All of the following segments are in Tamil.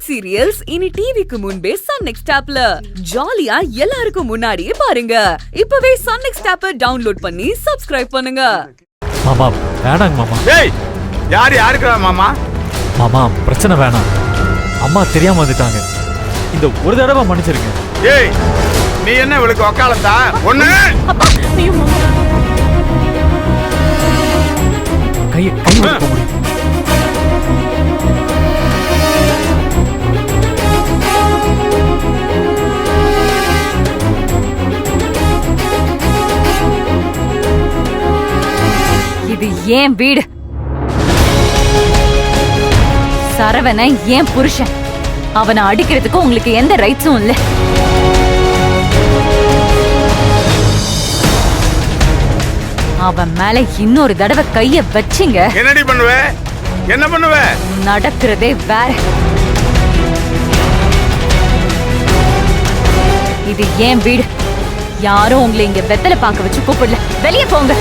வெப் சீரியல்ஸ் இனி டிவிக்கு முன்பே சன் நெக்ஸ்ட் ஆப்ல ஜாலியா எல்லாருக்கும் முன்னாடியே பாருங்க. இப்பவே சன் நெக்ஸ்ட் ஆப்பை டவுன்லோட் பண்ணி சப்ஸ்கிரைப் பண்ணுங்க. மாமா வேணாங்க மாமா. ஏய் யாருக்குறா மாமா? மாமா பிரச்சனை வேணாம். அம்மா தெரியாம வந்துட்டாங்க. இந்த ஒரு தடவை மன்னிச்சிருங்க. ஏய் நீ என்ன இவளுக்கு வக்காலத்தா? ஒண்ணு கையை போக முடியும். இது ஏன் வீடு. சரவண ஏன் புருஷன். அவனை அடிக்கிறதுக்கு உங்களுக்கு எந்த ரைட்ஸும் இல்ல. அவன் மேல இன்னொரு தடவை கைய வச்சிங்க. என்னடி பண்ணுவ? என்ன பண்ணுவ? நடக்கிறதே வேற. இது ஏன் வீடு. யாரும் உங்களை இங்க வெத்தலை பார்க்க வச்சு கூப்பிடல. வெளியே போங்க.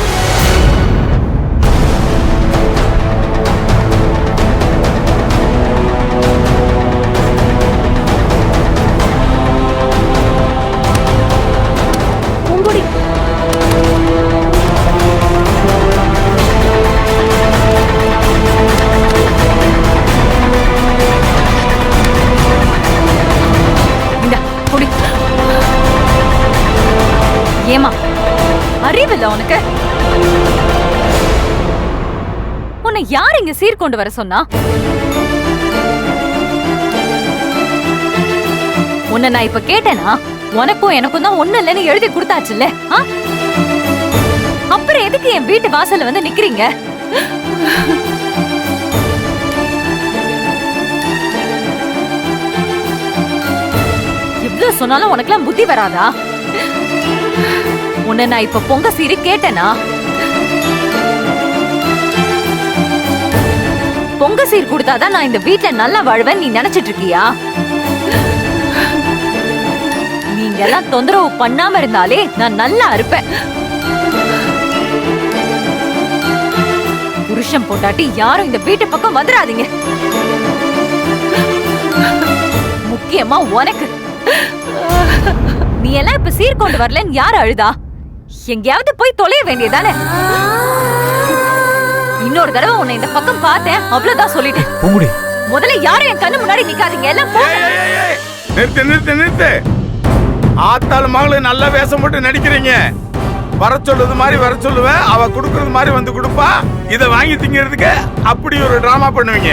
ஏமா அறிவில்ல உனக்கு? உன்னை யார் இங்க சீர்கொண்டு வர சொன்னா? உன்னை நான் இப்ப கேட்டேனா? உனக்கும் எனக்கும் தான் ஒண்ணு இல்லைன்னு எழுதி கொடுத்தாச்சுல்ல. அப்புறம் எதுக்கு என் வீட்டு வாசல்ல வந்து நிக்கிறீங்க? எவ்வளவு சொன்னாலும் உனக்கெல்லாம் புத்தி வராதா? உன்னை நான் இப்ப பொங்க சீரி கேட்டேனா? பொங்க சீர் கொடுத்தாதான் நான் இந்த வீட்டுல நல்லா வாழ்வேன் நீ நினைச்சிட்டு இருக்கியா? நீங்க எல்லாம் தொந்தரவு பண்ணாம இருந்தாலே நான் நல்லா இருப்பேன். புருஷன் பொண்டாட்டி யாரும் இந்த வீட்டு பக்கம் வந்துடாதீங்க. முக்கியமா உனக்கு. நீ எல்லாம் இப்ப சீர்கொண்டு வரலன்னு யார் அழுதா? எங்கேயாவது போய் தொலைய வேண்டியதானே? இன்னொரு தடவை உன்னை இந்த பக்கம் பார்த்தேன், அவ்வளவுதான் சொல்லிட்டேன். முதல்ல யாரும் என் கண்ணு முன்னாடி நிக்காதீங்க. எல்லாம் நிறுத்து. ஆத்தாள் மகளு நல்ல வேஷம் போட்டு நடிக்கிறீங்க. வர சொல்றது மாதிரி வர சொல்லுவேன், அவ குடுக்கறது மாதிரி வந்து கொடுப்பா. இத வாங்கி திங்கிறதுக்கு அப்படி ஒரு டிராமா பண்ணுவீங்க.